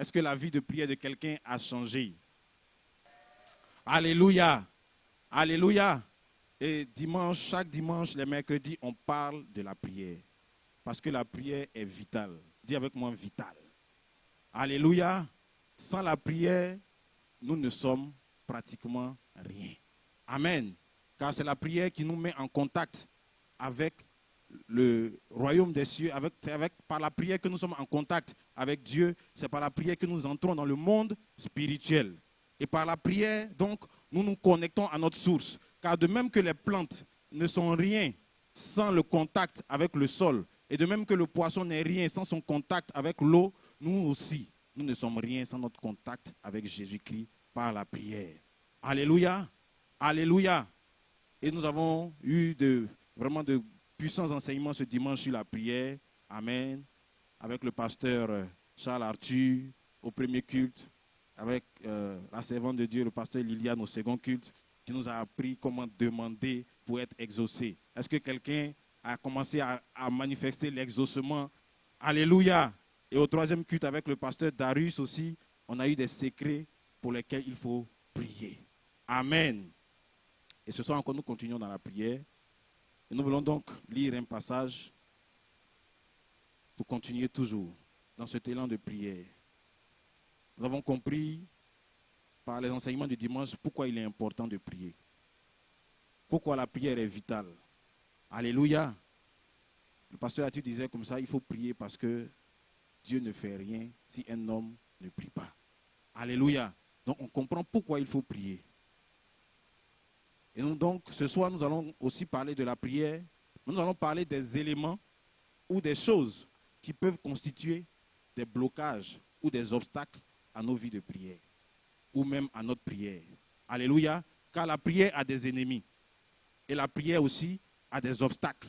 Est-ce que la vie de prière de quelqu'un a changé? Alléluia. Alléluia. Et dimanche, chaque dimanche, les mercredis, on parle de la prière. Parce que la prière est vitale. Dis avec moi, vitale. Alléluia. Sans la prière, nous ne sommes pratiquement rien. Amen. Car c'est la prière qui nous met en contact avec le royaume des cieux, par la prière que nous sommes en contact avec Dieu. C'est par la prière que nous entrons dans le monde spirituel. Et par la prière, donc, nous nous connectons à notre source. Car de même que les plantes ne sont rien sans le contact avec le sol, et de même que le poisson n'est rien sans son contact avec l'eau, nous aussi, nous ne sommes rien sans notre contact avec Jésus-Christ par la prière. Alléluia. Alléluia. Et nous avons eu vraiment de puissants enseignements ce dimanche sur la prière. Amen. Avec le pasteur Charles Arthur au premier culte, avec la servante de Dieu, le pasteur Liliane au second culte, qui nous a appris comment demander pour être exaucé. Est-ce que quelqu'un a commencé à manifester l'exaucement? Alléluia. Et au troisième culte avec le pasteur Darius aussi, on a eu des secrets pour lesquels il faut prier. Amen. Et ce soir encore, nous continuons dans la prière. Et nous voulons donc lire un passage pour continuer toujours dans cet élan de prière. Nous avons compris par les enseignements du dimanche pourquoi il est important de prier. Pourquoi la prière est vitale. Alléluia. Le pasteur Arthur disait comme ça, il faut prier parce que Dieu ne fait rien si un homme ne prie pas. Alléluia. Donc on comprend pourquoi il faut prier. Et nous, donc, ce soir, nous allons aussi parler de la prière. Nous allons parler des éléments ou des choses qui peuvent constituer des blocages ou des obstacles à nos vies de prière, ou même à notre prière. Alléluia. Car la prière a des ennemis. Et la prière aussi a des obstacles.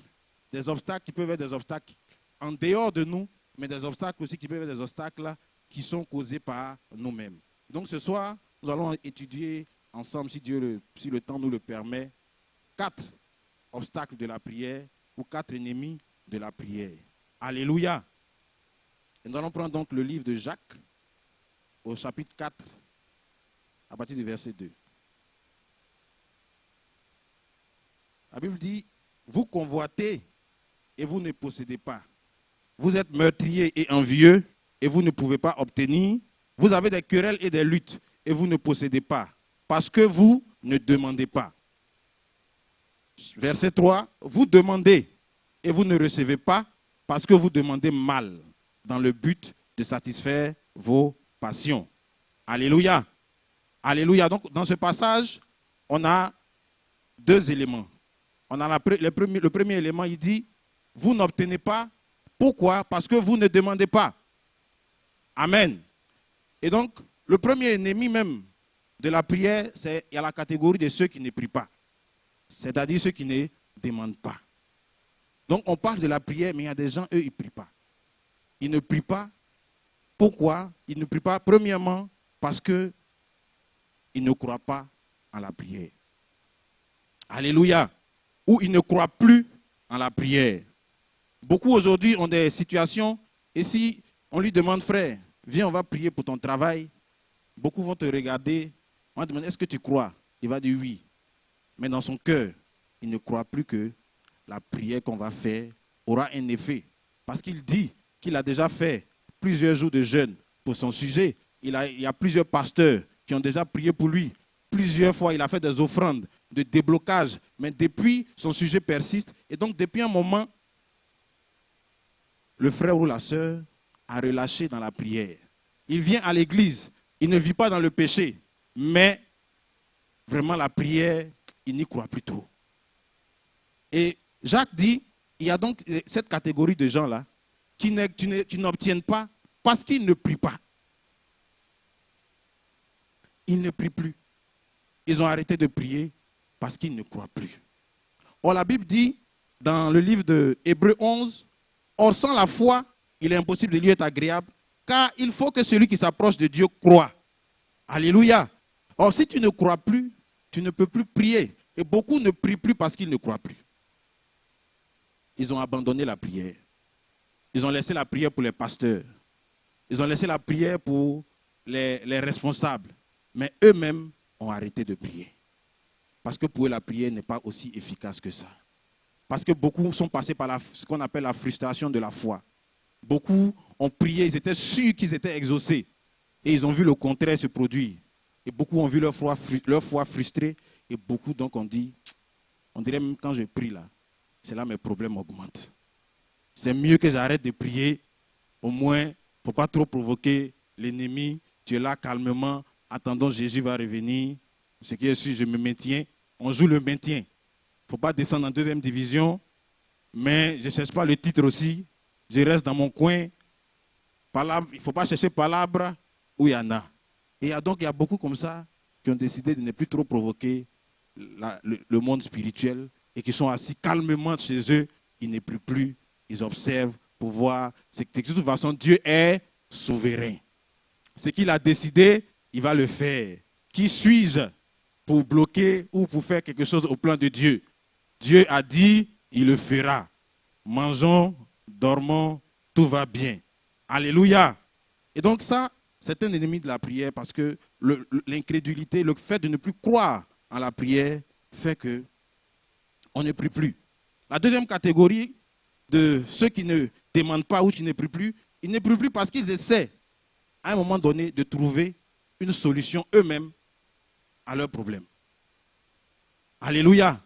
Des obstacles qui peuvent être des obstacles en dehors de nous, mais des obstacles aussi qui peuvent être des obstacles qui sont causés par nous-mêmes. Donc ce soir, nous allons étudier ensemble, si le temps nous le permet, 4 obstacles de la prière ou 4 ennemis de la prière. Alléluia. Et nous allons prendre donc le livre de Jacques au chapitre 4 à partir du verset 2. La Bible dit, vous convoitez et vous ne possédez pas. Vous êtes meurtriers et envieux et vous ne pouvez pas obtenir. Vous avez des querelles et des luttes et vous ne possédez pas. Parce que vous ne demandez pas. Verset 3, vous demandez et vous ne recevez pas parce que vous demandez mal dans le but de satisfaire vos passions. Alléluia. Alléluia. Donc dans ce passage, on a 2 éléments. On a le premier élément, il dit, vous n'obtenez pas. Pourquoi? Parce que vous ne demandez pas. Amen. Et donc, le premier ennemi même de la prière, il y a la catégorie de ceux qui ne prient pas. C'est-à-dire ceux qui ne demandent pas. Donc on parle de la prière, mais il y a des gens, eux, ils ne prient pas. Ils ne prient pas. Pourquoi? Ils ne prient pas, premièrement, parce qu'ils ne croient pas en la prière. Alléluia. Ou ils ne croient plus en la prière. Beaucoup aujourd'hui ont des situations, et si on lui demande, frère, viens, on va prier pour ton travail, beaucoup vont te regarder. On va demander, est-ce que tu crois? Il va dire oui. Mais dans son cœur, il ne croit plus que la prière qu'on va faire aura un effet. Parce qu'il dit qu'il a déjà fait plusieurs jours de jeûne pour son sujet. Il y a plusieurs pasteurs qui ont déjà prié pour lui. Plusieurs fois, il a fait des offrandes de déblocage. Mais depuis, son sujet persiste. Et donc, depuis un moment, le frère ou la sœur a relâché dans la prière. Il vient à l'église. Il ne vit pas dans le péché. Mais vraiment la prière, il n'y croit plus trop. Et Jacques dit, il y a donc cette catégorie de gens-là qui n'obtiennent pas parce qu'ils ne prient pas. Ils ne prient plus. Ils ont arrêté de prier parce qu'ils ne croient plus. Or la Bible dit, dans le livre de Hébreux 11, or sans la foi, il est impossible de lui être agréable, car il faut que celui qui s'approche de Dieu croie. Alléluia. Or si tu ne crois plus, tu ne peux plus prier. Et beaucoup ne prient plus parce qu'ils ne croient plus. Ils ont abandonné la prière. Ils ont laissé la prière pour les pasteurs. Ils ont laissé la prière pour les responsables. Mais eux-mêmes ont arrêté de prier. Parce que pour eux, la prière n'est pas aussi efficace que ça. Parce que beaucoup sont passés par ce qu'on appelle la frustration de la foi. Beaucoup ont prié, ils étaient sûrs qu'ils étaient exaucés. Et ils ont vu le contraire se produire. Et beaucoup ont vu leur foi frustrée. Et beaucoup donc ont dit, on dirait même quand je prie là, c'est là mes problèmes augmentent. C'est mieux que j'arrête de prier. Au moins, il ne faut pas trop provoquer l'ennemi. Tu es là calmement, attendons Jésus va revenir. Ce qui est sûr, je me maintiens. On joue le maintien. Il ne faut pas descendre en deuxième division. Mais je ne cherche pas le titre aussi. Je reste dans mon coin. Il ne faut pas chercher palabre où il y en a. Et il y a beaucoup comme ça qui ont décidé de ne plus trop provoquer le monde spirituel et qui sont assis calmement chez eux. Ils ne prient plus. Ils observent pour voir. C'est que de toute façon, Dieu est souverain. Ce qu'il a décidé, il va le faire. Qui suis-je pour bloquer ou pour faire quelque chose au plan de Dieu? Dieu a dit, il le fera. Mangeons, dormons, tout va bien. Alléluia. Et donc ça, c'est un ennemi de la prière parce que l'incrédulité, le fait de ne plus croire en la prière fait qu'on ne prie plus. La deuxième catégorie de ceux qui ne demandent pas ou qui ne prient plus, ils ne prient plus parce qu'ils essaient à un moment donné de trouver une solution eux-mêmes à leurs problèmes. Alléluia.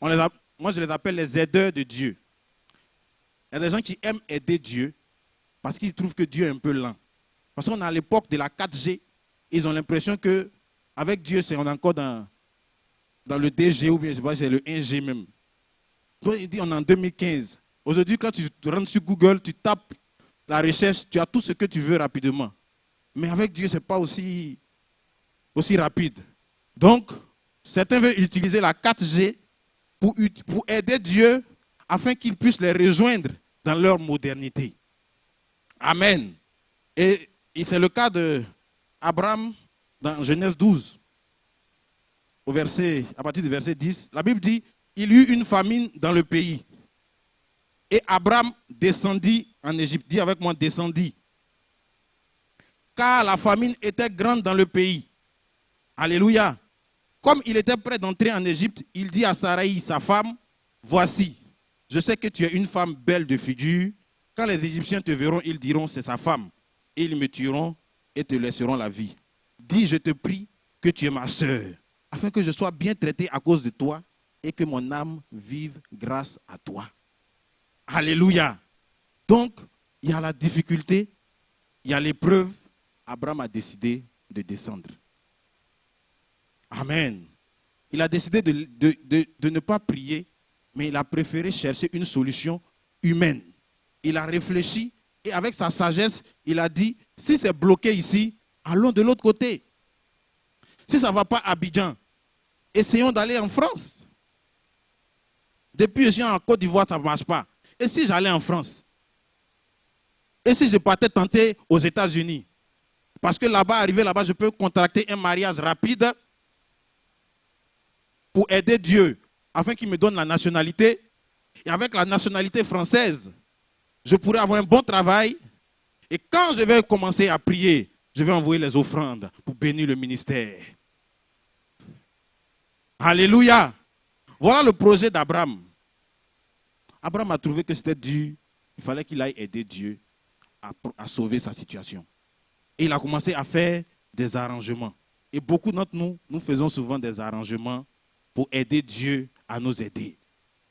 Moi, je les appelle les aideurs de Dieu. Il y a des gens qui aiment aider Dieu parce qu'ils trouvent que Dieu est un peu lent. Parce qu'on est à l'époque de la 4G, ils ont l'impression qu'avec Dieu, on est encore dans le DG ou bien je sais pas, c'est le 1G même. Donc il dit on est en 2015. Aujourd'hui, quand tu rentres sur Google, tu tapes la recherche, tu as tout ce que tu veux rapidement. Mais avec Dieu, ce n'est pas aussi rapide. Donc, certains veulent utiliser la 4G pour aider Dieu afin qu'il puisse les rejoindre dans leur modernité. Amen. Et c'est le cas d'Abraham dans Genèse 12, à partir du verset 10. La Bible dit, il y eut une famine dans le pays. Et Abraham descendit en Égypte. Dis avec moi, descendit. Car la famine était grande dans le pays. Alléluia. Comme il était prêt d'entrer en Égypte, il dit à Saraï, sa femme, voici, je sais que tu es une femme belle de figure. Quand les Égyptiens te verront, ils diront, c'est sa femme. Et ils me tueront et te laisseront la vie. Dis, je te prie, que tu es ma sœur, afin que je sois bien traité à cause de toi et que mon âme vive grâce à toi. Alléluia. Donc, il y a la difficulté, il y a l'épreuve. Abraham a décidé de descendre. Amen. Il a décidé de ne pas prier, mais il a préféré chercher une solution humaine. Il a réfléchi et avec sa sagesse, il a dit, si c'est bloqué ici, allons de l'autre côté. Si ça ne va pas à Abidjan, essayons d'aller en France. Depuis que je suis en Côte d'Ivoire, ça ne marche pas. Et si j'allais en France? Et si je partais tenter aux États-Unis? Parce que là-bas, arrivé là-bas, je peux contracter un mariage rapide pour aider Dieu, afin qu'il me donne la nationalité. Et avec la nationalité française, je pourrais avoir un bon travail. Et quand je vais commencer à prier, je vais envoyer les offrandes pour bénir le ministère. Alléluia. Voilà le projet d'Abraham. Abraham a trouvé que c'était dur. Il fallait qu'il aille aider Dieu à sauver sa situation. Et il a commencé à faire des arrangements. Et beaucoup d'entre nous, nous faisons souvent des arrangements pour aider Dieu à nous aider.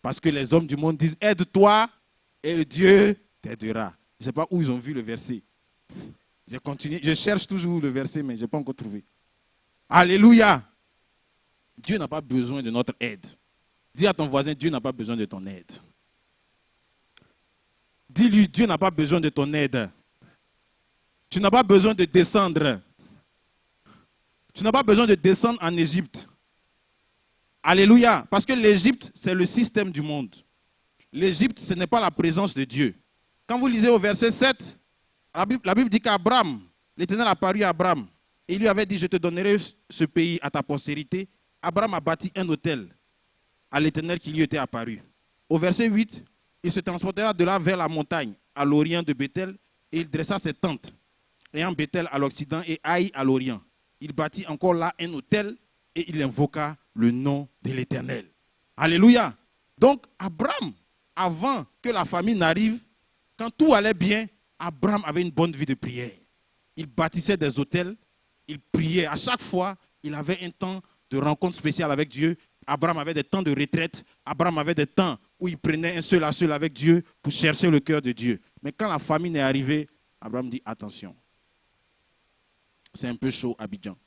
Parce que les hommes du monde disent, aide-toi et Dieu t'aidera. Je ne sais pas où ils ont vu le verset. J'ai continué, je cherche toujours le verset, mais je n'ai pas encore trouvé. Alléluia. Dieu n'a pas besoin de notre aide. Dis à ton voisin, Dieu n'a pas besoin de ton aide. Dis-lui, Dieu n'a pas besoin de ton aide. Tu n'as pas besoin de descendre. Tu n'as pas besoin de descendre en Égypte. Alléluia. Parce que l'Égypte, c'est le système du monde. L'Égypte, ce n'est pas la présence de Dieu. Quand vous lisez au verset 7, la Bible dit qu'Abraham, l'Éternel a apparu à Abraham. Et il lui avait dit, je te donnerai ce pays à ta postérité. Abraham a bâti un autel à l'Éternel qui lui était apparu. Au verset 8, il se transportera de là vers la montagne, à l'orient de Bethel, et il dressa ses tentes. ayant Bethel à l'occident et Haï à l'orient. Il bâtit encore là un autel et il invoqua le nom de l'Éternel. Alléluia. Donc, Abraham, avant que la famine n'arrive, quand tout allait bien, Abraham avait une bonne vie de prière. Il bâtissait des autels, il priait. À chaque fois, il avait un temps de rencontre spéciale avec Dieu. Abraham avait des temps de retraite. Abraham avait des temps où il prenait un seul à seul avec Dieu pour chercher le cœur de Dieu. Mais quand la famine est arrivée, Abraham dit, attention, c'est un peu chaud à Abidjan.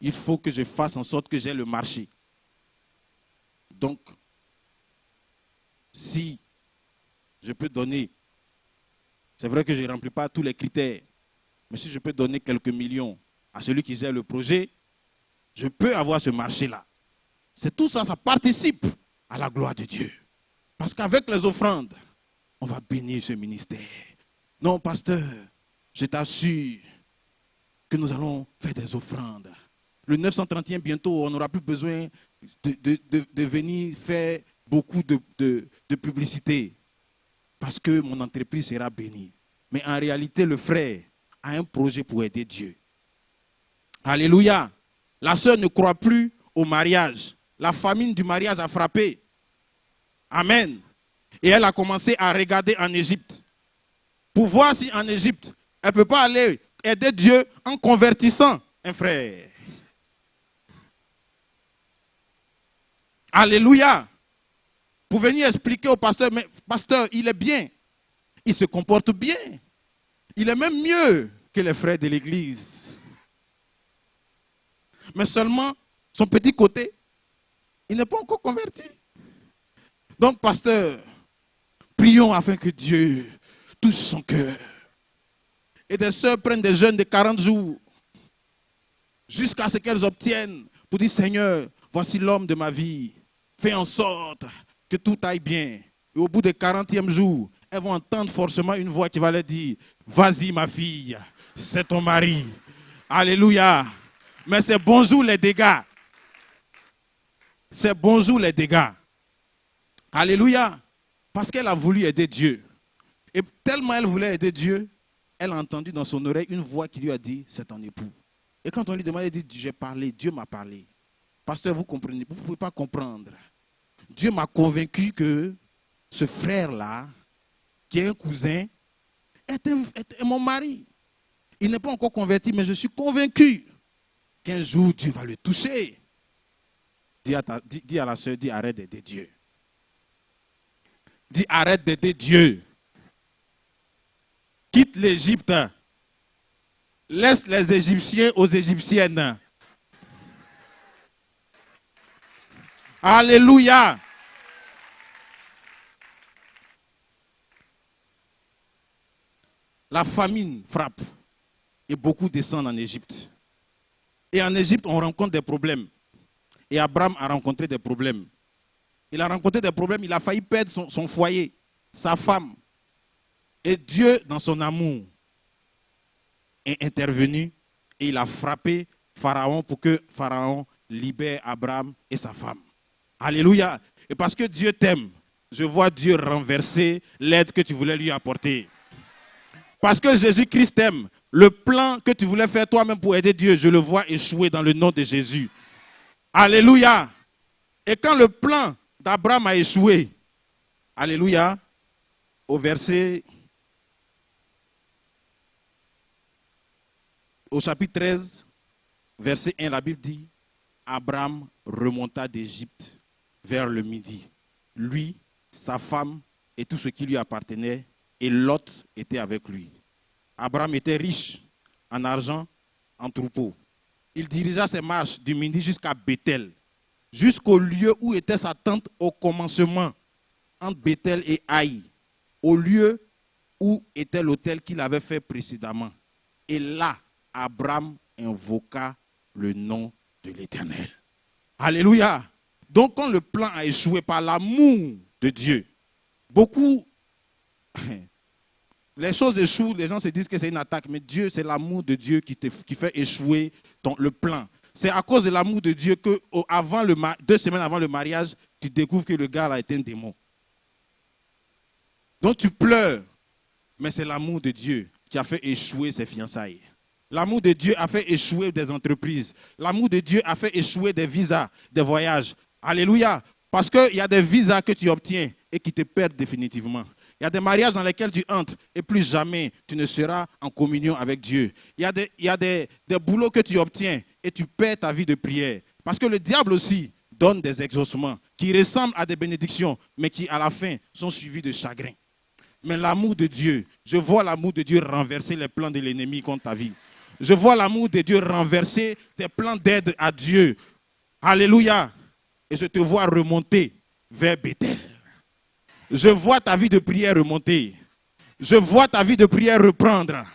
Il faut que je fasse en sorte que j'ai le marché. Donc, si je peux donner, c'est vrai que je ne remplis pas tous les critères, mais si je peux donner quelques millions à celui qui gère le projet, je peux avoir ce marché-là. C'est tout ça, ça participe à la gloire de Dieu. Parce qu'avec les offrandes, on va bénir ce ministère. Non, pasteur, je t'assure que nous allons faire des offrandes. Le 931, bientôt, on n'aura plus besoin de venir faire beaucoup de publicité. Parce que mon entreprise sera bénie. Mais en réalité, le frère a un projet pour aider Dieu. Alléluia. La sœur ne croit plus au mariage. La famine du mariage a frappé. Amen. Et elle a commencé à regarder en Égypte. Pour voir si en Égypte, elle ne peut pas aller aider Dieu en convertissant un frère. Alléluia. Pour venir expliquer au pasteur, mais pasteur, il est bien. Il se comporte bien. Il est même mieux que les frères de l'église. Mais seulement son petit côté, il n'est pas encore converti. Donc, pasteur, prions afin que Dieu touche son cœur. Et des sœurs prennent des jeûnes de 40 jours jusqu'à ce qu'elles obtiennent pour dire, Seigneur, voici l'homme de ma vie. Fais en sorte que tout aille bien. Et au bout du 40e jour, elles vont entendre forcément une voix qui va leur dire, vas-y ma fille, c'est ton mari. Alléluia. Mais c'est bonjour les dégâts. C'est bonjour les dégâts. Alléluia. Parce qu'elle a voulu aider Dieu. Et tellement elle voulait aider Dieu, elle a entendu dans son oreille une voix qui lui a dit, c'est ton époux. Et quand on lui demande, elle dit, j'ai parlé, Dieu m'a parlé. Pasteur, vous comprenez, vous ne pouvez pas comprendre. Dieu m'a convaincu que ce frère-là, qui est un cousin, est mon mari. Il n'est pas encore converti, mais je suis convaincu qu'un jour Dieu va le toucher. Dis à la soeur, dis arrête d'aider Dieu. Dis arrête d'aider Dieu. Quitte l'Égypte. Laisse les Égyptiens aux Égyptiennes. Alléluia. La famine frappe et beaucoup descendent en Égypte. Et en Égypte, on rencontre des problèmes. Et Abraham a rencontré des problèmes. Il a rencontré des problèmes, il a failli perdre son foyer, sa femme. Et Dieu, dans son amour, est intervenu et il a frappé Pharaon pour que Pharaon libère Abraham et sa femme. Alléluia. Et parce que Dieu t'aime, je vois Dieu renverser l'aide que tu voulais lui apporter. Parce que Jésus-Christ t'aime, le plan que tu voulais faire toi-même pour aider Dieu, je le vois échouer dans le nom de Jésus. Alléluia. Et quand le plan d'Abraham a échoué, alléluia, au chapitre 13, verset 1, la Bible dit, Abraham remonta d'Égypte vers le midi. Lui, sa femme et tout ce qui lui appartenait, et Lot était avec lui. Abraham était riche en argent, en troupeaux. Il dirigea ses marches du midi jusqu'à Bethel, jusqu'au lieu où était sa tente au commencement, entre Bethel et Haï, au lieu où était l'autel qu'il avait fait précédemment. Et là, Abraham invoqua le nom de l'Éternel. Alléluia. Donc quand le plan a échoué par l'amour de Dieu, beaucoup, les choses échouent, les gens se disent que c'est une attaque, mais Dieu, c'est l'amour de Dieu qui fait échouer le plan. C'est à cause de l'amour de Dieu que 2 semaines avant le mariage, tu découvres que le gars là est un démon. Donc tu pleures, mais c'est l'amour de Dieu. qui a fait échouer ses fiançailles. L'amour de Dieu a fait échouer des entreprises. L'amour de Dieu a fait échouer des visas, des voyages. Alléluia. Parce qu'il y a des visas que tu obtiens et qui te perdent définitivement. Il y a des mariages dans lesquels tu entres et plus jamais tu ne seras en communion avec Dieu. Il y a des boulots que tu obtiens et tu perds ta vie de prière. Parce que le diable aussi donne des exaucements qui ressemblent à des bénédictions, mais qui à la fin sont suivis de chagrin. Mais l'amour de Dieu, je vois l'amour de Dieu renverser les plans de l'ennemi contre ta vie. Je vois l'amour de Dieu renverser tes plans d'aide à Dieu. Alléluia. Et je te vois remonter vers Bethel. Je vois ta vie de prière remonter. Je vois ta vie de prière reprendre.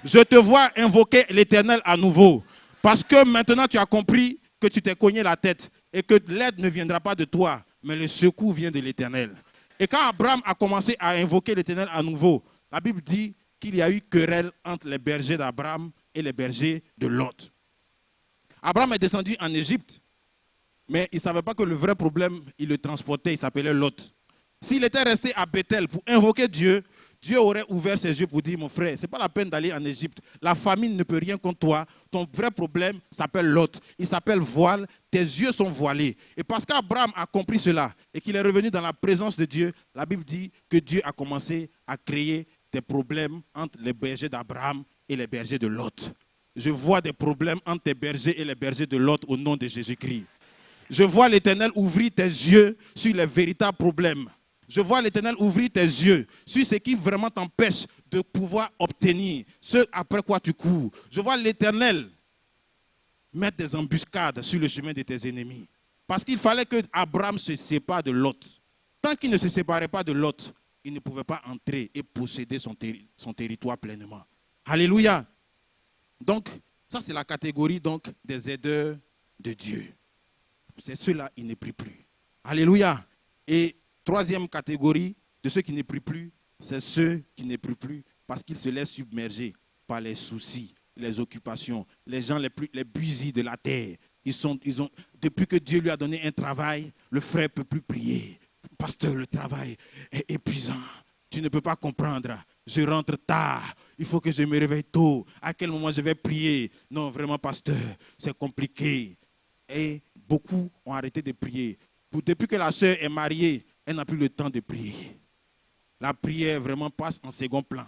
Je te vois invoquer l'Éternel à nouveau. Parce que maintenant tu as compris que tu t'es cogné la tête et que l'aide ne viendra pas de toi, mais le secours vient de l'Éternel. Et quand Abraham a commencé à invoquer l'Éternel à nouveau, la Bible dit qu'il y a eu querelle entre les bergers d'Abraham et les bergers de Lot. Abraham est descendu en Égypte, mais il ne savait pas que le vrai problème, il le transportait, il s'appelait Lot. S'il était resté à Bethel pour invoquer Dieu, Dieu aurait ouvert ses yeux pour dire, mon frère, ce n'est pas la peine d'aller en Égypte. La famine ne peut rien contre toi. Ton vrai problème s'appelle Lot. Il s'appelle voile. Tes yeux sont voilés. Et parce qu'Abraham a compris cela et qu'il est revenu dans la présence de Dieu, la Bible dit que Dieu a commencé à créer des problèmes entre les bergers d'Abraham et les bergers de Lot. Je vois des problèmes entre tes bergers et les bergers de Lot au nom de Jésus-Christ. Je vois l'Éternel ouvrir tes yeux sur les véritables problèmes. Je vois l'Éternel ouvrir tes yeux sur ce qui vraiment t'empêche de pouvoir obtenir ce après quoi tu cours. Je vois l'Éternel mettre des embuscades sur le chemin de tes ennemis. Parce qu'il fallait que Abraham se sépare de Lot. Tant qu'il ne se séparait pas de Lot, il ne pouvait pas entrer et posséder son territoire pleinement. Alléluia. Donc, ça c'est la catégorie donc, des aideurs de Dieu. C'est ceux-là, ils ne prient plus. Alléluia. Et troisième catégorie de ceux qui ne prient plus, c'est ceux qui ne prient plus parce qu'ils se laissent submerger par les soucis, les occupations, les gens les busy de la terre. Depuis que Dieu lui a donné un travail, le frère ne peut plus prier. Pasteur, le travail est épuisant. Tu ne peux pas comprendre. Je rentre tard. Il faut que je me réveille tôt. À quel moment je vais prier? Non, vraiment, pasteur, c'est compliqué. Et beaucoup ont arrêté de prier. Depuis que la sœur est mariée, elle n'a plus le temps de prier. La prière vraiment passe en second plan.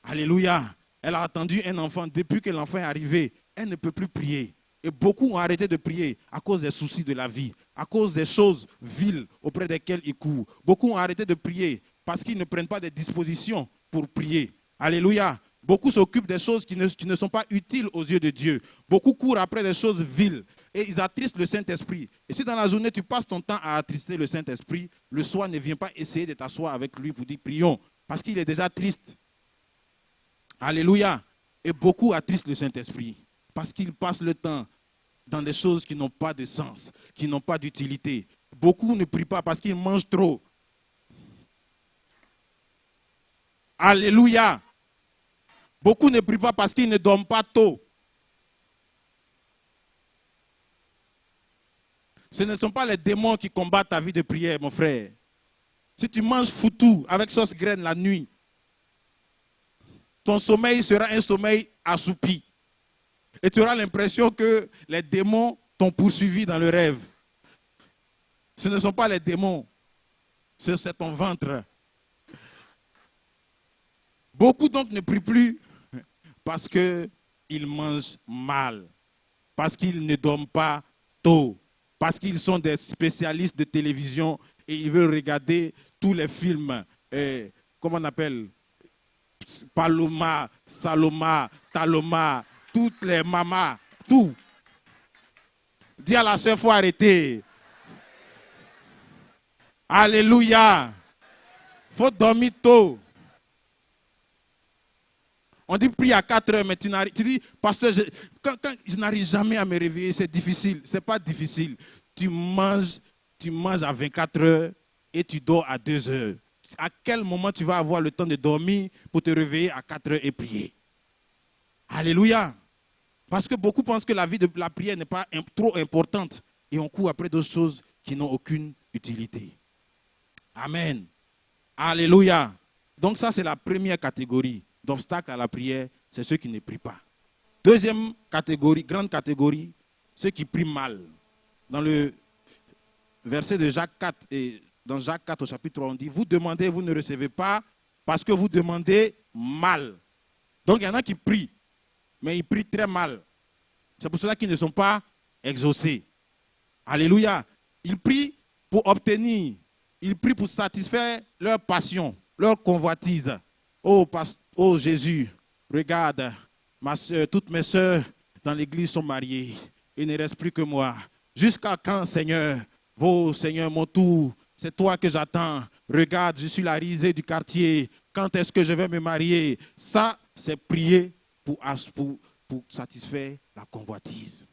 Alléluia. Elle a attendu un enfant. Depuis que l'enfant est arrivé, elle ne peut plus prier. Et beaucoup ont arrêté de prier à cause des soucis de la vie, à cause des choses viles auprès desquelles ils courent. Beaucoup ont arrêté de prier parce qu'ils ne prennent pas des dispositions pour prier. Alléluia. Beaucoup s'occupent des choses qui ne sont pas utiles aux yeux de Dieu. Beaucoup courent après des choses viles. Et ils attristent le Saint-Esprit. Et si dans la journée, tu passes ton temps à attrister le Saint-Esprit, le soir ne vient pas essayer de t'asseoir avec lui pour dire prions. Parce qu'il est déjà triste. Alléluia. Et beaucoup attristent le Saint-Esprit. Parce qu'ils passent le temps dans des choses qui n'ont pas de sens, qui n'ont pas d'utilité. Beaucoup ne prient pas parce qu'ils mangent trop. Alléluia. Beaucoup ne prient pas parce qu'ils ne dorment pas tôt. Ce ne sont pas les démons qui combattent ta vie de prière, mon frère. Si tu manges foutu avec sauce graine la nuit, ton sommeil sera un sommeil assoupi. Et tu auras l'impression que les démons t'ont poursuivi dans le rêve. Ce ne sont pas les démons, c'est ton ventre. Beaucoup donc ne prient plus parce qu'ils mangent mal, parce qu'ils ne dorment pas tôt, parce qu'ils sont des spécialistes de télévision et ils veulent regarder tous les films, comment on appelle, Paloma, Saloma, Taloma, toutes les mamas, tout. Dis à la sœur, il faut arrêter. Alléluia. Il faut dormir tôt. On dit prie à 4 heures, mais tu dis, pasteur, quand je n'arrive jamais à me réveiller, c'est difficile. Ce n'est pas difficile. Tu manges à 24 heures et tu dors à 2 heures. À quel moment tu vas avoir le temps de dormir pour te réveiller à 4 heures et prier? Alléluia. Parce que beaucoup pensent que la vie de la prière n'est pas trop importante et on court après d'autres choses qui n'ont aucune utilité. Amen. Alléluia. Donc ça, c'est la première catégorie d'obstacle à la prière, c'est ceux qui ne prient pas. Deuxième catégorie, grande catégorie, ceux qui prient mal. Dans le verset de Jacques 4, et dans Jacques 4 au chapitre 3, on dit, vous demandez, vous ne recevez pas, parce que vous demandez mal. Donc il y en a qui prient, mais ils prient très mal. C'est pour cela qu'ils ne sont pas exaucés. Alléluia. Ils prient pour obtenir, ils prient pour satisfaire leur passion, leur convoitise. Oh Jésus, regarde, ma soeur, toutes mes soeurs dans l'église sont mariées. Il ne reste plus que moi. Jusqu'à quand, Seigneur? Oh Seigneur, mon tour, c'est toi que j'attends. Regarde, je suis la risée du quartier. Quand est-ce que je vais me marier? Ça, c'est prier pour satisfaire la convoitise.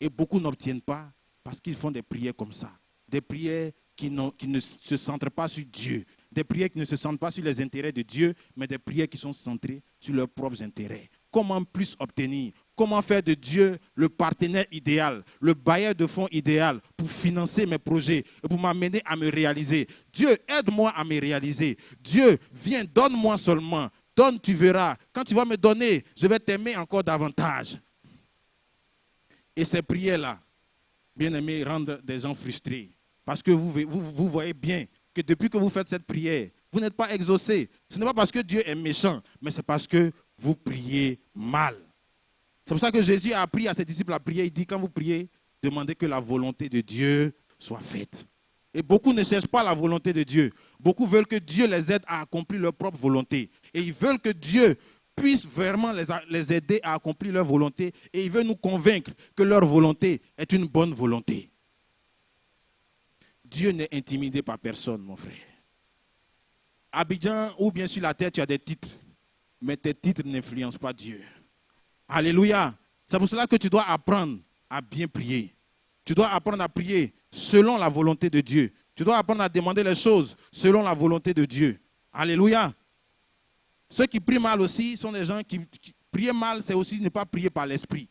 Et beaucoup n'obtiennent pas parce qu'ils font des prières comme ça. Des prières qui ne se centrent pas sur Dieu. Des prières qui ne se centrent pas sur les intérêts de Dieu, mais des prières qui sont centrées sur leurs propres intérêts. Comment plus obtenir? Comment faire de Dieu le partenaire idéal, le bailleur de fonds idéal pour financer mes projets et pour m'amener à me réaliser? Dieu, aide-moi à me réaliser. Dieu, viens, donne-moi seulement. Donne, tu verras. Quand tu vas me donner, je vais t'aimer encore davantage. Et ces prières-là, bien-aimés, rendent des gens frustrés. Parce que vous voyez bien que depuis que vous faites cette prière, vous n'êtes pas exaucés. Ce n'est pas parce que Dieu est méchant, mais c'est parce que vous priez mal. C'est pour ça que Jésus a appris à ses disciples à prier. Il dit, quand vous priez, demandez que la volonté de Dieu soit faite. Et beaucoup ne cherchent pas la volonté de Dieu. Beaucoup veulent que Dieu les aide à accomplir leur propre volonté. Et ils veulent que Dieu puisse vraiment les aider à accomplir leur volonté. Et ils veulent nous convaincre que leur volonté est une bonne volonté. Dieu n'est intimidé par personne, mon frère. À Abidjan ou bien sur la terre, tu as des titres. Mais tes titres n'influencent pas Dieu. Alléluia. C'est pour cela que tu dois apprendre à bien prier. Tu dois apprendre à prier selon la volonté de Dieu. Tu dois apprendre à demander les choses selon la volonté de Dieu. Alléluia. Ceux qui prient mal aussi sont des gens qui prier mal, c'est aussi ne pas prier par l'esprit.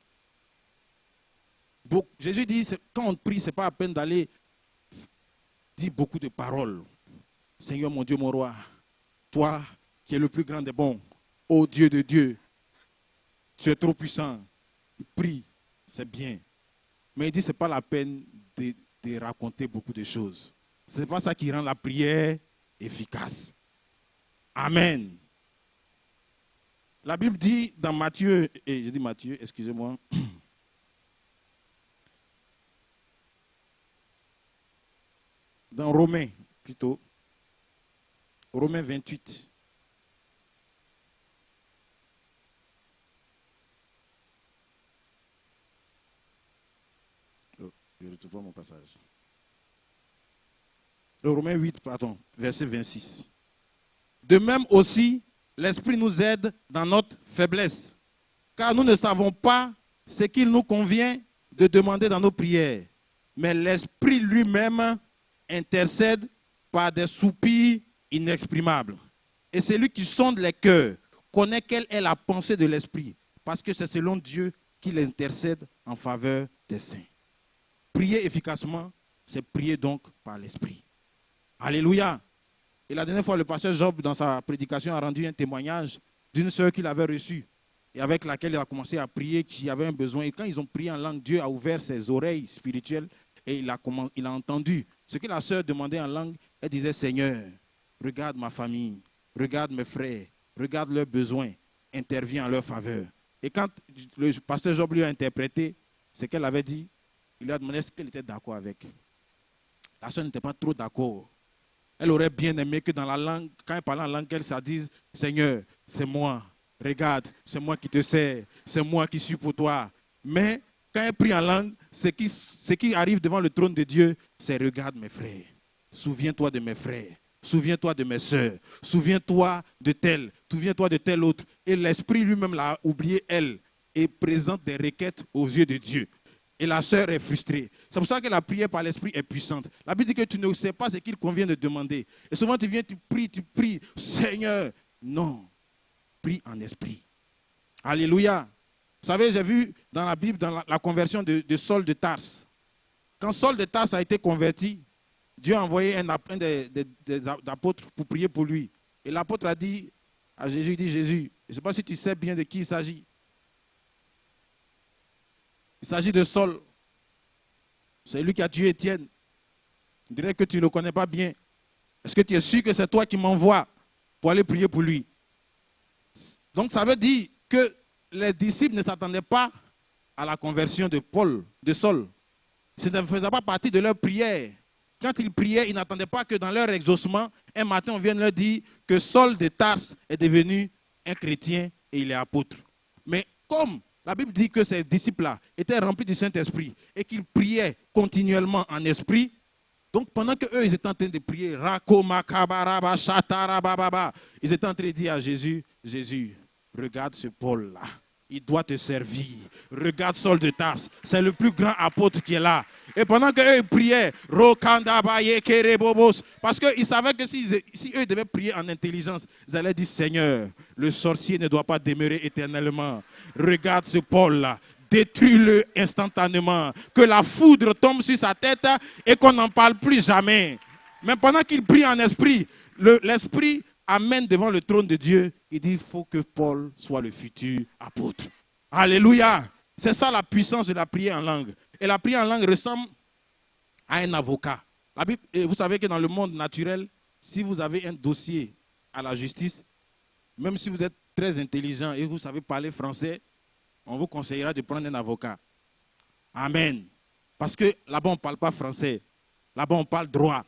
Jésus dit, quand on prie, ce n'est pas à peine d'aller dire beaucoup de paroles. Seigneur mon Dieu, mon roi, toi qui es le plus grand des bons, ô Dieu de Dieu, tu es trop puissant. Prie, c'est bien. Mais il dit, ce n'est pas la peine de raconter beaucoup de choses. Ce n'est pas ça qui rend la prière efficace. Amen. La Bible dit dans Matthieu, et je dis Matthieu, excusez-moi. Dans Romains, plutôt. Romains 28. Je ne retrouve pas mon passage. Romains 8, pardon, verset 26. De même aussi, l'Esprit nous aide dans notre faiblesse, car nous ne savons pas ce qu'il nous convient de demander dans nos prières. Mais l'Esprit lui-même intercède par des soupirs inexprimables. Et celui qui sonde les cœurs connaît quelle est la pensée de l'Esprit, parce que c'est selon Dieu qu'il intercède en faveur des saints. Prier efficacement, c'est prier donc par l'Esprit. Alléluia. Et la dernière fois, le pasteur Job, dans sa prédication, a rendu un témoignage d'une sœur qu'il avait reçue et avec laquelle il a commencé à prier, qui avait un besoin. Et quand ils ont prié en langue, Dieu a ouvert ses oreilles spirituelles et il a entendu. Ce que la sœur demandait en langue, elle disait, Seigneur, regarde ma famille, regarde mes frères, regarde leurs besoins, interviens en leur faveur. Et quand le pasteur Job lui a interprété ce qu'elle avait dit, il lui a demandé est-ce qu'elle était d'accord avec. La sœur n'était pas trop d'accord. Elle aurait bien aimé que dans la langue, quand elle parlait en langue, qu'elle se dise, Seigneur, c'est moi, regarde, c'est moi qui te sers, c'est moi qui suis pour toi. Mais quand elle prie en langue, ce qui arrive devant le trône de Dieu, c'est regarde mes frères, souviens-toi de mes frères, souviens-toi de mes sœurs, souviens-toi de tel autre. Et l'Esprit lui-même l'a oublié, elle, et présente des requêtes aux yeux de Dieu. Et la sœur est frustrée. C'est pour ça que la prière par l'Esprit est puissante. La Bible dit que tu ne sais pas ce qu'il convient de demander. Et souvent tu viens, tu pries, Seigneur. Non, prie en esprit. Alléluia. Vous savez, j'ai vu dans la Bible, dans la conversion de Saul de Tarse. Quand Saul de Tarse a été converti, Dieu a envoyé un des apôtres pour prier pour lui. Et l'apôtre a dit à Jésus, il dit Jésus, je ne sais pas si tu sais bien de qui il s'agit. Il s'agit de Saul. C'est lui qui a tué Étienne. Je dirais que tu ne le connais pas bien. Est-ce que tu es sûr que c'est toi qui m'envoies pour aller prier pour lui? Donc ça veut dire que les disciples ne s'attendaient pas à la conversion de Paul, de Saul. Ça ne faisait pas partie de leur prière. Quand ils priaient, ils n'attendaient pas que dans leur exaucement, un matin, on vienne leur dire que Saul de Tarse est devenu un chrétien et il est apôtre. Mais comme la Bible dit que ces disciples-là étaient remplis du Saint-Esprit et qu'ils priaient continuellement en esprit, donc pendant qu'eux, ils étaient en train de prier, ils étaient en train de dire à Jésus, Jésus, regarde ce Paul-là. Il doit te servir. Regarde Saul de Tarse. C'est le plus grand apôtre qui est là. Et pendant qu'eux priaient, parce qu'ils savaient que si eux devaient prier en intelligence, ils allaient dire, Seigneur, le sorcier ne doit pas demeurer éternellement. Regarde ce Paul-là. Détruis-le instantanément. Que la foudre tombe sur sa tête et qu'on n'en parle plus jamais. Mais pendant qu'il prie en esprit, l'esprit amène devant le trône de Dieu. Il dit, il faut que Paul soit le futur apôtre. Alléluia. C'est ça la puissance de la prière en langue. Et la prière en langue ressemble à un avocat. La Bible, et vous savez que dans le monde naturel, si vous avez un dossier à la justice, même si vous êtes très intelligent et vous savez parler français, on vous conseillera de prendre un avocat. Amen. Parce que là-bas, on ne parle pas français. Là-bas, on parle droit.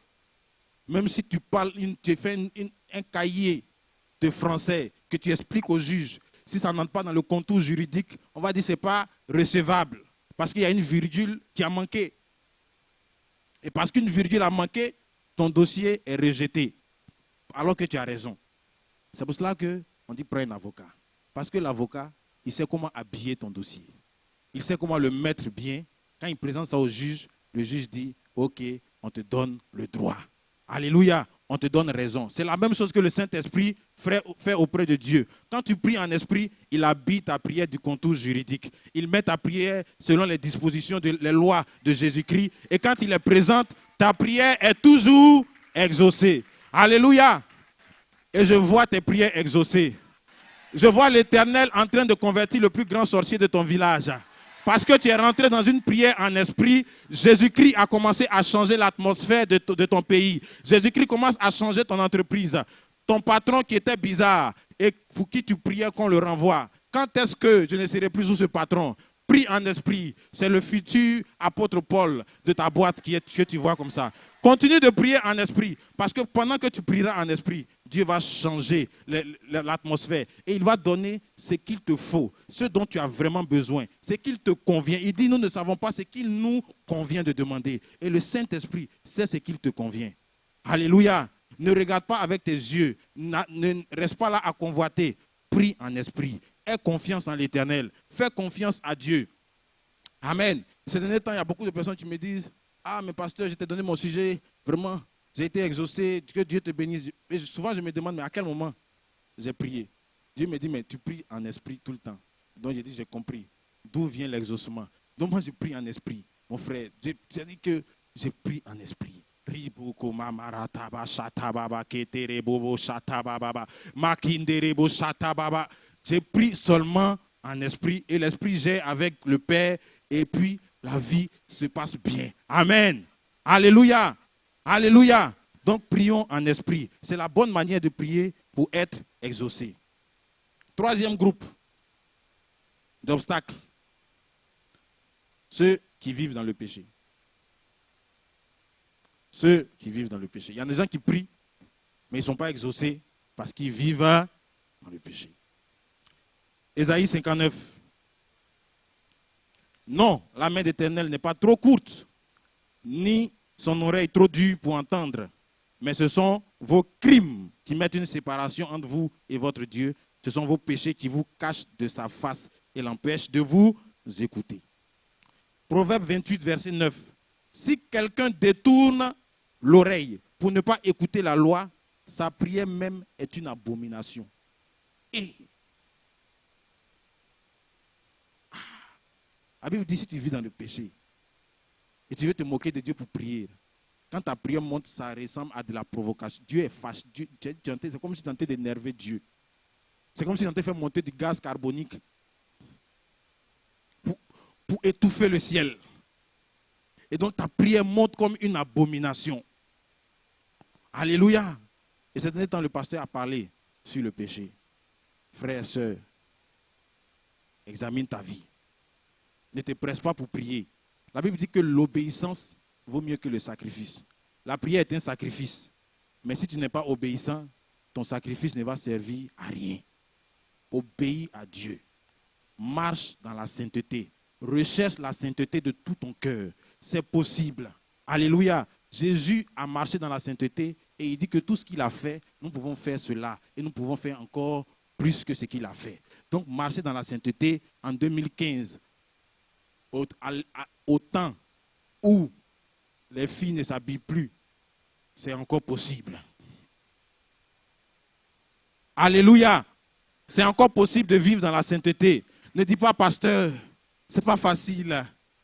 Même si tu fais un cahier de français que tu expliques au juge, si ça n'entre pas dans le contour juridique, on va dire que ce n'est pas recevable. Parce qu'il y a une virgule qui a manqué. Et parce qu'une virgule a manqué, ton dossier est rejeté. Alors que tu as raison. C'est pour cela qu'on dit prends un avocat. Parce que l'avocat, il sait comment habiller ton dossier. Il sait comment le mettre bien. Quand il présente ça au juge, le juge dit, ok, on te donne le droit. Alléluia, on te donne raison. C'est la même chose que le Saint-Esprit fait auprès de Dieu. Quand tu pries en esprit, il habille ta prière du contour juridique. Il met ta prière selon les dispositions des lois de Jésus-Christ. Et quand il les présente, ta prière est toujours exaucée. Alléluia. Et je vois tes prières exaucées. Je vois l'Éternel en train de convertir le plus grand sorcier de ton village. Parce que tu es rentré dans une prière en esprit, Jésus-Christ a commencé à changer l'atmosphère de ton pays. Jésus-Christ commence à changer ton entreprise. Ton patron qui était bizarre et pour qui tu priais qu'on le renvoie. Quand est-ce que je ne serai plus sous ce patron? Prie en esprit. C'est le futur apôtre Paul de ta boîte que tu vois comme ça. Continue de prier en esprit. Parce que pendant que tu prieras en esprit, Dieu va changer l'atmosphère. Et il va donner ce qu'il te faut. Ce dont tu as vraiment besoin. Ce qu'il te convient. Il dit, nous ne savons pas ce qu'il nous convient de demander. Et le Saint-Esprit sait ce qu'il te convient. Alléluia. Ne regarde pas avec tes yeux. Ne reste pas là à convoiter. Prie en esprit. Aie confiance en l'Éternel. Fais confiance à Dieu. Amen. Ces derniers temps, il y a beaucoup de personnes qui me disent, ah, mais pasteur, je t'ai donné mon sujet. Vraiment, j'ai été exaucé. Que Dieu te bénisse. Et souvent, je me demande, mais à quel moment j'ai prié? Dieu me dit, mais tu pries en esprit tout le temps. Donc, j'ai dit, j'ai compris. D'où vient l'exaucement? Donc, moi, je prie en esprit. Mon frère, j'ai dit que j'ai pris en esprit. J'ai pris seulement en esprit et l'esprit gère avec le Père et puis la vie se passe bien. Amen. Alléluia. Alléluia. Donc prions en esprit. C'est la bonne manière de prier pour être exaucé. Troisième groupe d'obstacles. Ceux qui vivent dans le péché. Ceux qui vivent dans le péché. Il y a des gens qui prient, mais ils ne sont pas exaucés parce qu'ils vivent dans le péché. Ésaïe 59. Non, la main d'Éternel n'est pas trop courte, ni son oreille trop dure pour entendre. Mais ce sont vos crimes qui mettent une séparation entre vous et votre Dieu. Ce sont vos péchés qui vous cachent de sa face et l'empêchent de vous écouter. Proverbe 28, verset 9. Si quelqu'un détourne l'oreille pour ne pas écouter la loi, sa prière même est une abomination. Et la Bible dit, si tu vis dans le péché et tu veux te moquer de Dieu pour prier, quand ta prière monte, ça ressemble à de la provocation. Dieu est fâché. C'est comme si tu tentais d'énerver Dieu. C'est comme si on t'a fait monter du gaz carbonique pour étouffer le ciel. Et donc ta prière monte comme une abomination. Alléluia. Et ces derniers temps, le pasteur a parlé sur le péché. Frère, sœur, examine ta vie. Ne te presse pas pour prier. La Bible dit que l'obéissance vaut mieux que le sacrifice. La prière est un sacrifice. Mais si tu n'es pas obéissant, ton sacrifice ne va servir à rien. Obéis à Dieu. Marche dans la sainteté. Recherche la sainteté de tout ton cœur. C'est possible. Alléluia. Jésus a marché dans la sainteté et il dit que tout ce qu'il a fait, nous pouvons faire cela. Et nous pouvons faire encore plus que ce qu'il a fait. Donc, marcher dans la sainteté en 2015, au temps où les filles ne s'habillent plus, c'est encore possible. Alléluia. C'est encore possible de vivre dans la sainteté. Ne dis pas, pasteur, c'est pas facile.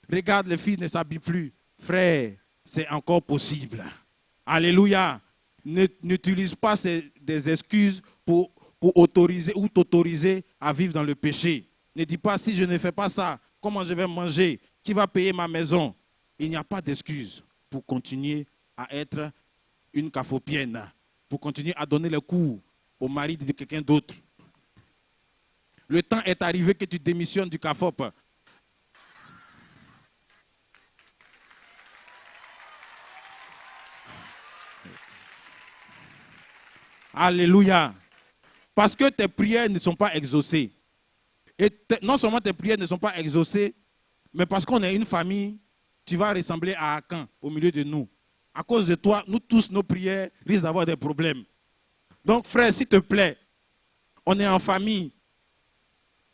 Regarde, les filles ne s'habillent plus. Frère, c'est encore possible. Alléluia. N'utilise pas des excuses pour autoriser ou t'autoriser à vivre dans le péché. Ne dis pas, si je ne fais pas ça, comment je vais manger? Qui va payer ma maison? Il n'y a pas d'excuse pour continuer à être une cafopienne, pour continuer à donner les coups au mari de quelqu'un d'autre. Le temps est arrivé que tu démissionnes du CAFOP. Alléluia. Parce que tes prières ne sont pas exaucées. Et non seulement tes prières ne sont pas exaucées, mais parce qu'on est une famille, tu vas ressembler à Akan au milieu de nous. À cause de toi, nous tous, nos prières risquent d'avoir des problèmes. Donc frère, s'il te plaît, on est en famille.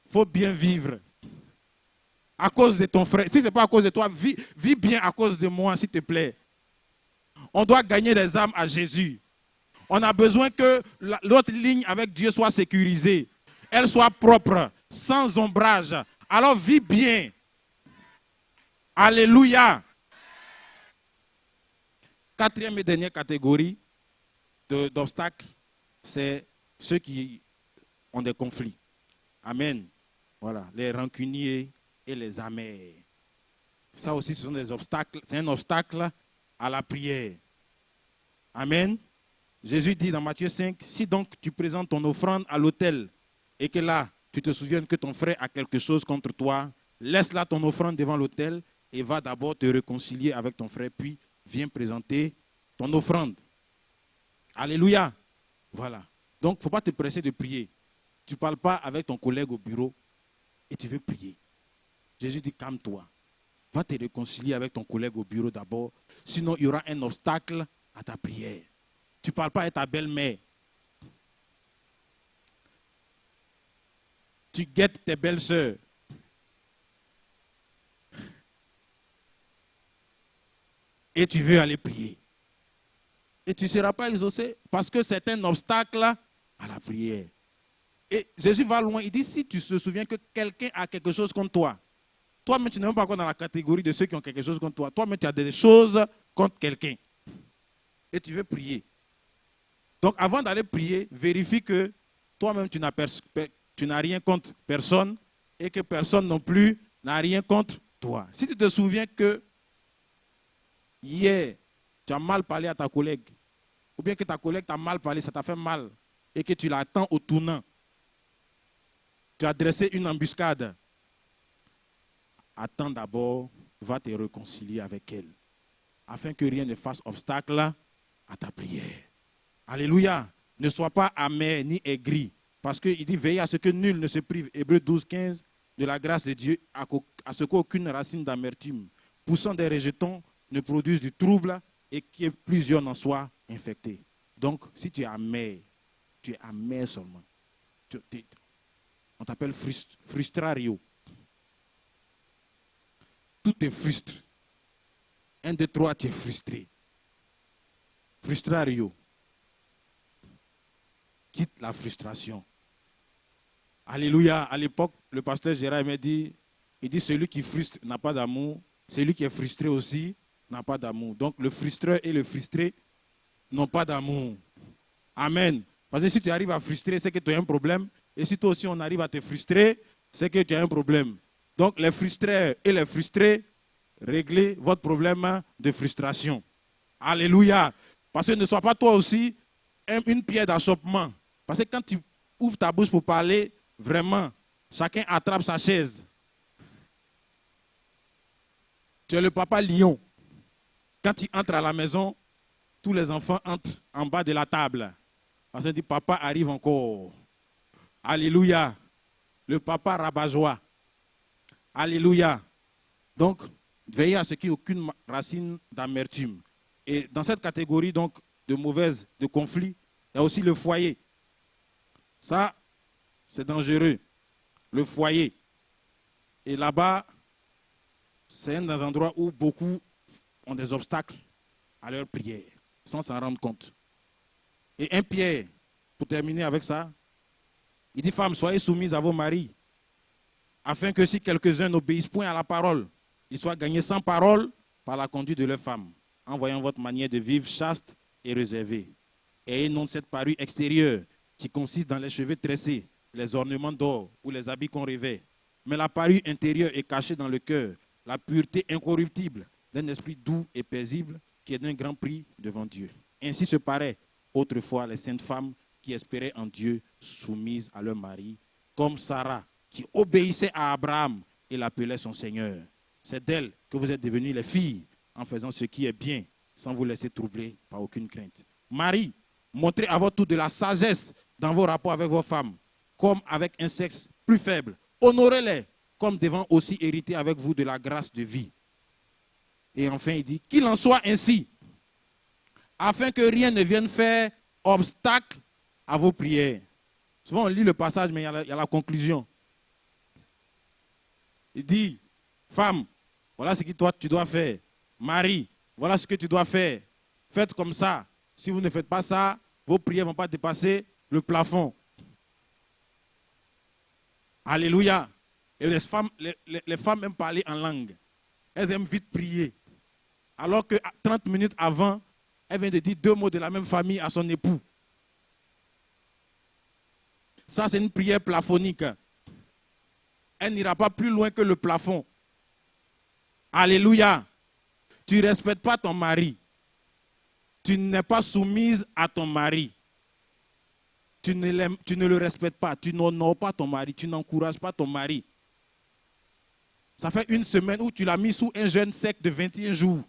Il faut bien vivre. À cause de ton frère. Si ce n'est pas à cause de toi, vis bien à cause de moi, s'il te plaît. On doit gagner des âmes à Jésus. On a besoin que l'autre ligne avec Dieu soit sécurisée. Elle soit propre, sans ombrage. Alors vis bien. Alléluia. Quatrième et dernière catégorie d'obstacles, c'est ceux qui ont des conflits. Amen. Voilà, les rancuniers et les amers. Ça aussi, ce sont des obstacles. C'est un obstacle à la prière. Amen. Jésus dit dans Matthieu 5, si donc tu présentes ton offrande à l'autel et que là, tu te souviens que ton frère a quelque chose contre toi, laisse là ton offrande devant l'autel et va d'abord te réconcilier avec ton frère, puis viens présenter ton offrande. Alléluia. Voilà. Donc, il ne faut pas te presser de prier. Tu ne parles pas avec ton collègue au bureau et tu veux prier. Jésus dit, calme-toi. Va te réconcilier avec ton collègue au bureau d'abord. Sinon, il y aura un obstacle à ta prière. Tu ne parles pas avec ta belle-mère. Tu guettes tes belles-sœurs. Et tu veux aller prier. Et tu ne seras pas exaucé parce que c'est un obstacle à la prière. Et Jésus va loin. Il dit, si tu te souviens que quelqu'un a quelque chose contre toi, toi-même, tu n'es même pas encore dans la catégorie de ceux qui ont quelque chose contre toi. Toi-même, tu as des choses contre quelqu'un. Et tu veux prier. Donc, avant d'aller prier, vérifie que toi-même, tu n'as rien contre personne et que personne non plus n'a rien contre toi. Si tu te souviens que hier, tu as mal parlé à ta collègue, ou bien que ta collègue t'a mal parlé, ça t'a fait mal, et que tu l'attends au tournant, tu as dressé une embuscade, attends d'abord, va te réconcilier avec elle, afin que rien ne fasse obstacle à ta prière. Alléluia. Ne sois pas amer ni aigri, parce qu'il dit veillez à ce que nul ne se prive, Hébreux 12, 15, de la grâce de Dieu, à ce qu'aucune racine d'amertume, poussant des rejetons, ne produise du trouble et que plusieurs n'en soient infectés. Donc, si tu es amer seulement. On t'appelle frustrario. Tout te frustre. 1, 2, 3, tu es frustré. Frustrario. Quitte la frustration. Alléluia. À l'époque, le pasteur Gérard m'a dit, il dit celui qui frustre n'a pas d'amour, celui qui est frustré aussi n'a pas d'amour. Donc le frustreur et le frustré n'ont pas d'amour. Amen. Parce que si tu arrives à frustrer, c'est que tu as un problème Et si toi aussi on arrive à te frustrer, c'est que tu as un problème. Donc les frustrés et les frustrés, réglez votre problème de frustration. Alléluia. Parce que ne sois pas toi aussi une pierre d'achoppement. Parce que quand tu ouvres ta bouche pour parler, vraiment, chacun attrape sa chaise. Tu es le papa lion. Quand tu entres à la maison, tous les enfants entrent en bas de la table. Parce qu'on dit, papa arrive encore. Alléluia. Le papa rabat-joie. Alléluia. Donc, veillez à ce qu'il n'y ait aucune racine d'amertume. Et dans cette catégorie donc de mauvaise, de conflit, il y a aussi le foyer. Ça, c'est dangereux. Le foyer. Et là-bas, c'est un des endroits où beaucoup ont des obstacles à leur prière, sans s'en rendre compte. Et un Pierre, pour terminer avec ça, il dit, femmes, soyez soumises à vos maris, afin que si quelques-uns n'obéissent point à la parole, ils soient gagnés sans parole par la conduite de leurs femmes, en voyant votre manière de vivre chaste et réservée. Et non de cette parure extérieure qui consiste dans les cheveux tressés, les ornements d'or ou les habits qu'on revêt. Mais la parure intérieure est cachée dans le cœur, la pureté incorruptible d'un esprit doux et paisible qui est d'un grand prix devant Dieu. Ainsi se paraît autrefois les saintes femmes qui espéraient en Dieu, soumises à leur mari, comme Sarah qui obéissait à Abraham et l'appelait son Seigneur. C'est d'elle que vous êtes devenues les filles en faisant ce qui est bien, sans vous laisser troubler par aucune crainte. Marie, montrez à votre tour de la sagesse dans vos rapports avec vos femmes, comme avec un sexe plus faible. Honorez-les, comme devant aussi hériter avec vous de la grâce de vie. Et enfin, il dit, qu'il en soit ainsi, afin que rien ne vienne faire obstacle à vos prières. Souvent, on lit le passage, mais il y a la conclusion. Il dit, femme, voilà ce que toi, tu dois faire. Mari, voilà ce que tu dois faire. Faites comme ça. Si vous ne faites pas ça, vos prières ne vont pas dépasser le plafond. Alléluia. Et les femmes aiment parler en langue. Elles aiment vite prier. Alors que 30 minutes avant, elle vient de dire 2 mots de la même famille à son époux. Ça, c'est une prière plaphonique. Elle n'ira pas plus loin que le plafond. Alléluia. Tu ne respectes pas ton mari. Tu n'es pas soumise à ton mari. Tu ne le respectes pas. Tu n'honores pas ton mari. Tu n'encourages pas ton mari. Ça fait 1 semaine où tu l'as mis sous un jeûne sec de 21 jours.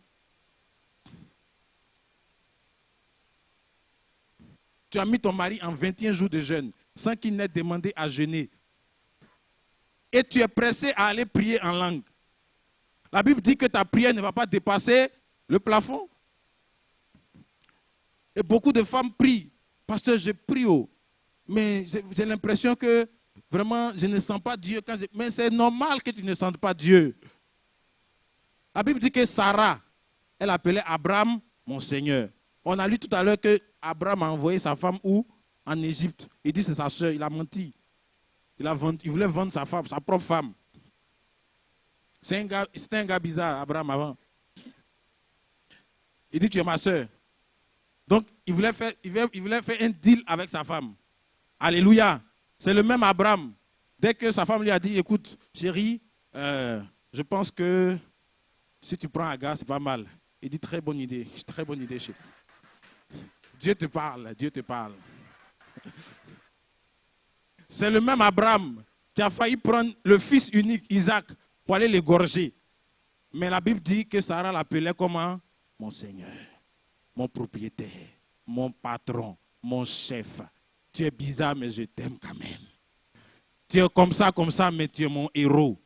Tu as mis ton mari en 21 jours de jeûne sans qu'il n'ait demandé à jeûner. Et tu es pressé à aller prier en langue. La Bible dit que ta prière ne va pas dépasser le plafond. Et beaucoup de femmes prient. Pasteur, je prie, mais j'ai l'impression que vraiment je ne sens pas Dieu. Mais c'est normal que tu ne sentes pas Dieu. La Bible dit que Sarah, elle appelait Abraham mon Seigneur. On a lu tout à l'heure que Abraham a envoyé sa femme où? En Égypte. Il dit que c'est sa soeur, il a menti. Il voulait vendre sa femme, sa propre femme. C'était un gars bizarre, Abraham, avant. Il dit, tu es ma soeur. Donc, il voulait faire un deal avec sa femme. Alléluia. C'est le même Abraham. Dès que sa femme lui a dit, écoute, chérie, je pense que si tu prends Agar, c'est pas mal. Il dit, très bonne idée, chérie. Dieu te parle, Dieu te parle. C'est le même Abraham qui a failli prendre le fils unique, Isaac, pour aller l'égorger. Mais la Bible dit que Sarah l'appelait comment? Mon Seigneur, mon propriétaire, mon patron, mon chef. Tu es bizarre, mais je t'aime quand même. Tu es comme ça, mais tu es mon héros.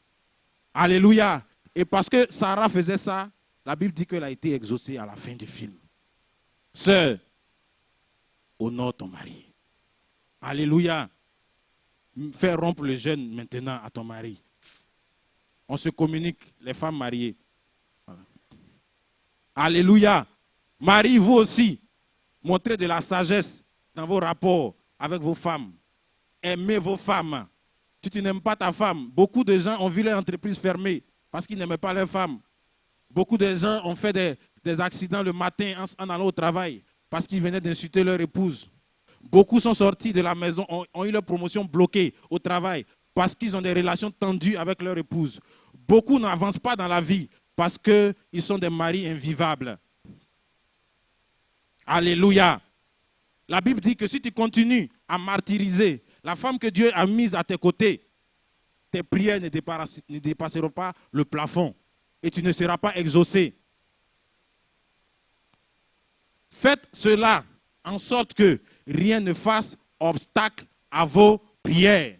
Alléluia. Et parce que Sarah faisait ça, la Bible dit qu'elle a été exaucée à la fin du film. Sœur, honore ton mari. Alléluia. Fais rompre le jeûne maintenant à ton mari. On se communique, les femmes mariées. Voilà. Alléluia. Marie, vous aussi, montrez de la sagesse dans vos rapports avec vos femmes. Aimez vos femmes. Si tu n'aimes pas ta femme, beaucoup de gens ont vu leur entreprise fermée parce qu'ils n'aimaient pas leur femme. Beaucoup de gens ont fait des accidents le matin en allant au travail parce qu'ils venaient d'insulter leur épouse. Beaucoup sont sortis de la maison, ont eu leur promotion bloquée au travail parce qu'ils ont des relations tendues avec leur épouse. Beaucoup n'avancent pas dans la vie parce qu'ils sont des maris invivables. Alléluia. La Bible dit que si tu continues à martyriser la femme que Dieu a mise à tes côtés, tes prières ne dépasseront pas le plafond et tu ne seras pas exaucé. Faites cela en sorte que rien ne fasse obstacle à vos prières.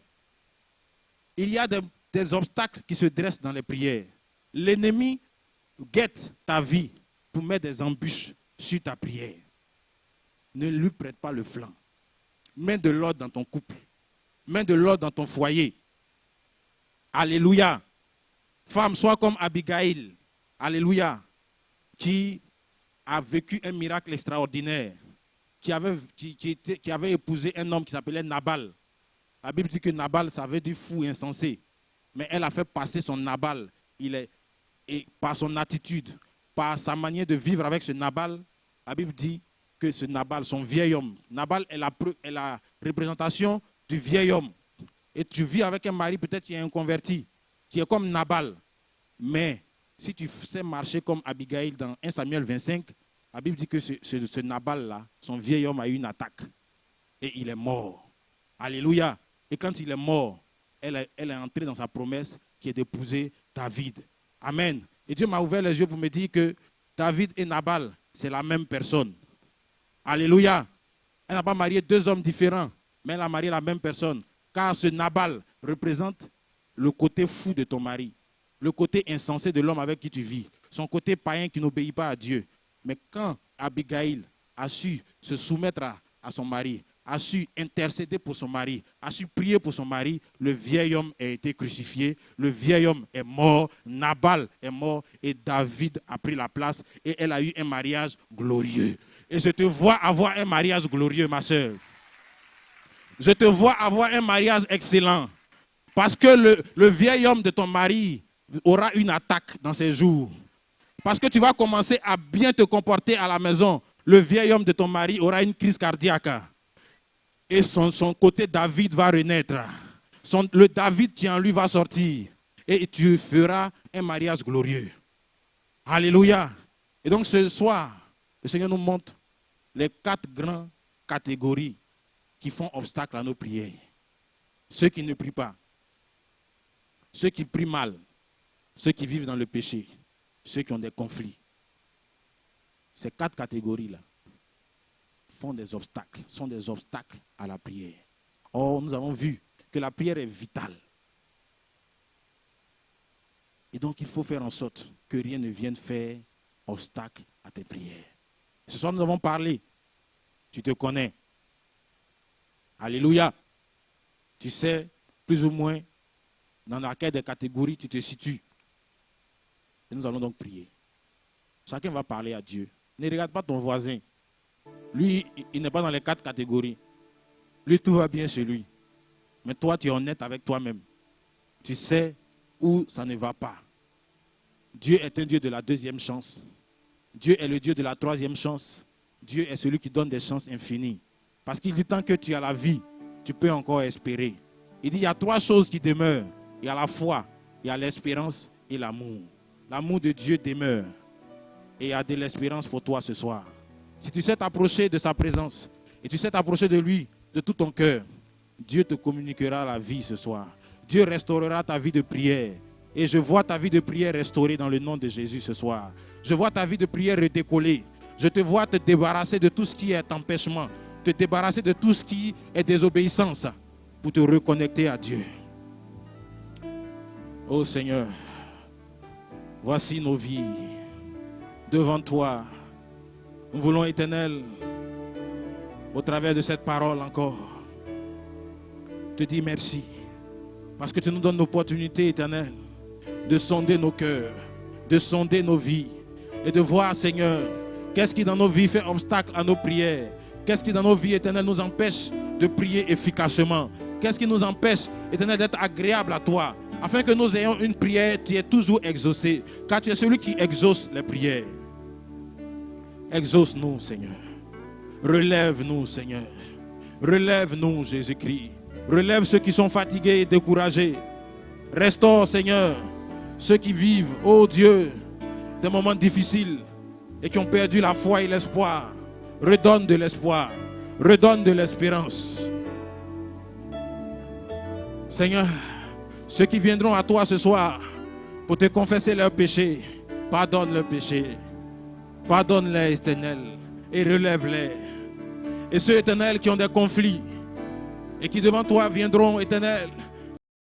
Il y a des obstacles qui se dressent dans les prières. L'ennemi guette ta vie pour mettre des embûches sur ta prière. Ne lui prête pas le flanc. Mets de l'ordre dans ton couple. Mets de l'ordre dans ton foyer. Alléluia. Femme, sois comme Abigail. Alléluia. Qui a vécu un miracle extraordinaire. Qui avait épousé un homme qui s'appelait Nabal. La Bible dit que Nabal, ça veut dire fou, insensé. Mais elle a fait passer son Nabal. Et par son attitude, par sa manière de vivre avec ce Nabal, la Bible dit que ce Nabal, son vieil homme, Nabal est la représentation du vieil homme. Et tu vis avec un mari peut-être qui est un converti, qui est comme Nabal. Mais si tu sais marcher comme Abigail dans 1 Samuel 25, la Bible dit que ce Nabal-là, son vieil homme a eu une attaque. Et il est mort. Alléluia. Et quand il est mort, elle est entrée dans sa promesse qui est d'épouser David. Amen. Et Dieu m'a ouvert les yeux pour me dire que David et Nabal, c'est la même personne. Alléluia. Elle n'a pas marié deux hommes différents, mais elle a marié la même personne. Car ce Nabal représente le côté fou de ton mari, le côté insensé de l'homme avec qui tu vis, son côté païen qui n'obéit pas à Dieu. Mais quand Abigail a su se soumettre à son mari, a su intercéder pour son mari, a su prier pour son mari, le vieil homme a été crucifié, le vieil homme est mort, Nabal est mort et David a pris la place et elle a eu un mariage glorieux. Et je te vois avoir un mariage glorieux, ma soeur. Je te vois avoir un mariage excellent. Parce que le vieil homme de ton mari aura une attaque dans ses jours. Parce que tu vas commencer à bien te comporter à la maison. Le vieil homme de ton mari aura une crise cardiaque. Et son côté David va renaître. Le David qui en lui va sortir. Et tu feras un mariage glorieux. Alléluia. Et donc ce soir, le Seigneur nous montre les 4 grandes catégories qui font obstacle à nos prières. Ceux qui ne prient pas. Ceux qui prient mal. Ceux qui vivent dans le péché. Ceux qui ont des conflits. Ces 4 catégories-là sont des obstacles à la prière. Or, nous avons vu que la prière est vitale. Et donc, il faut faire en sorte que rien ne vienne faire obstacle à tes prières. Ce soir, nous avons parlé. Tu te connais. Alléluia. Tu sais plus ou moins dans laquelle des catégories tu te situes. Et nous allons donc prier. Chacun va parler à Dieu. Ne regarde pas ton voisin. Lui, il n'est pas dans les 4 catégories. Lui, tout va bien chez lui. Mais toi, tu es honnête avec toi-même. Tu sais où ça ne va pas. Dieu est un Dieu de la 2e chance. Dieu est le Dieu de la 3e chance. Dieu est celui qui donne des chances infinies. Parce qu'il dit tant que tu as la vie, tu peux encore espérer. Il dit il y a 3 choses qui demeurent. Il y a la foi, il y a l'espérance et l'amour. L'amour de Dieu demeure. Et il y a de l'espérance pour toi ce soir. Si tu sais t'approcher de sa présence et tu sais t'approcher de lui de tout ton cœur, Dieu te communiquera la vie ce soir. Dieu restaurera ta vie de prière. Et je vois ta vie de prière restaurée dans le nom de Jésus ce soir. Je vois ta vie de prière redécoller. Je te vois te débarrasser de tout ce qui est empêchement. Te débarrasser de tout ce qui est désobéissance pour te reconnecter à Dieu. Oh Seigneur, voici nos vies devant toi. Nous voulons, Éternel, au travers de cette parole encore, te dire merci. Parce que tu nous donnes l'opportunité, Éternel, de sonder nos cœurs, de sonder nos vies et de voir, Seigneur, qu'est-ce qui dans nos vies fait obstacle à nos prières. Qu'est-ce qui dans nos vies, Éternel, nous empêche de prier efficacement. Qu'est-ce qui nous empêche, Éternel, d'être agréable à toi. Afin que nous ayons une prière qui est toujours exaucée. Car tu es celui qui exauce les prières. Exauce-nous, Seigneur. Relève-nous, Seigneur. Relève-nous, Jésus-Christ. Relève ceux qui sont fatigués et découragés. Restaure, Seigneur, ceux qui vivent, oh Dieu, des moments difficiles et qui ont perdu la foi et l'espoir. Redonne de l'espoir. Redonne de l'espérance. Seigneur, ceux qui viendront à toi ce soir pour te confesser leurs péchés, pardonne leurs péchés. Pardonne-les, Éternel, et relève-les. Et ceux, Éternel, qui ont des conflits et qui devant toi viendront, Éternel,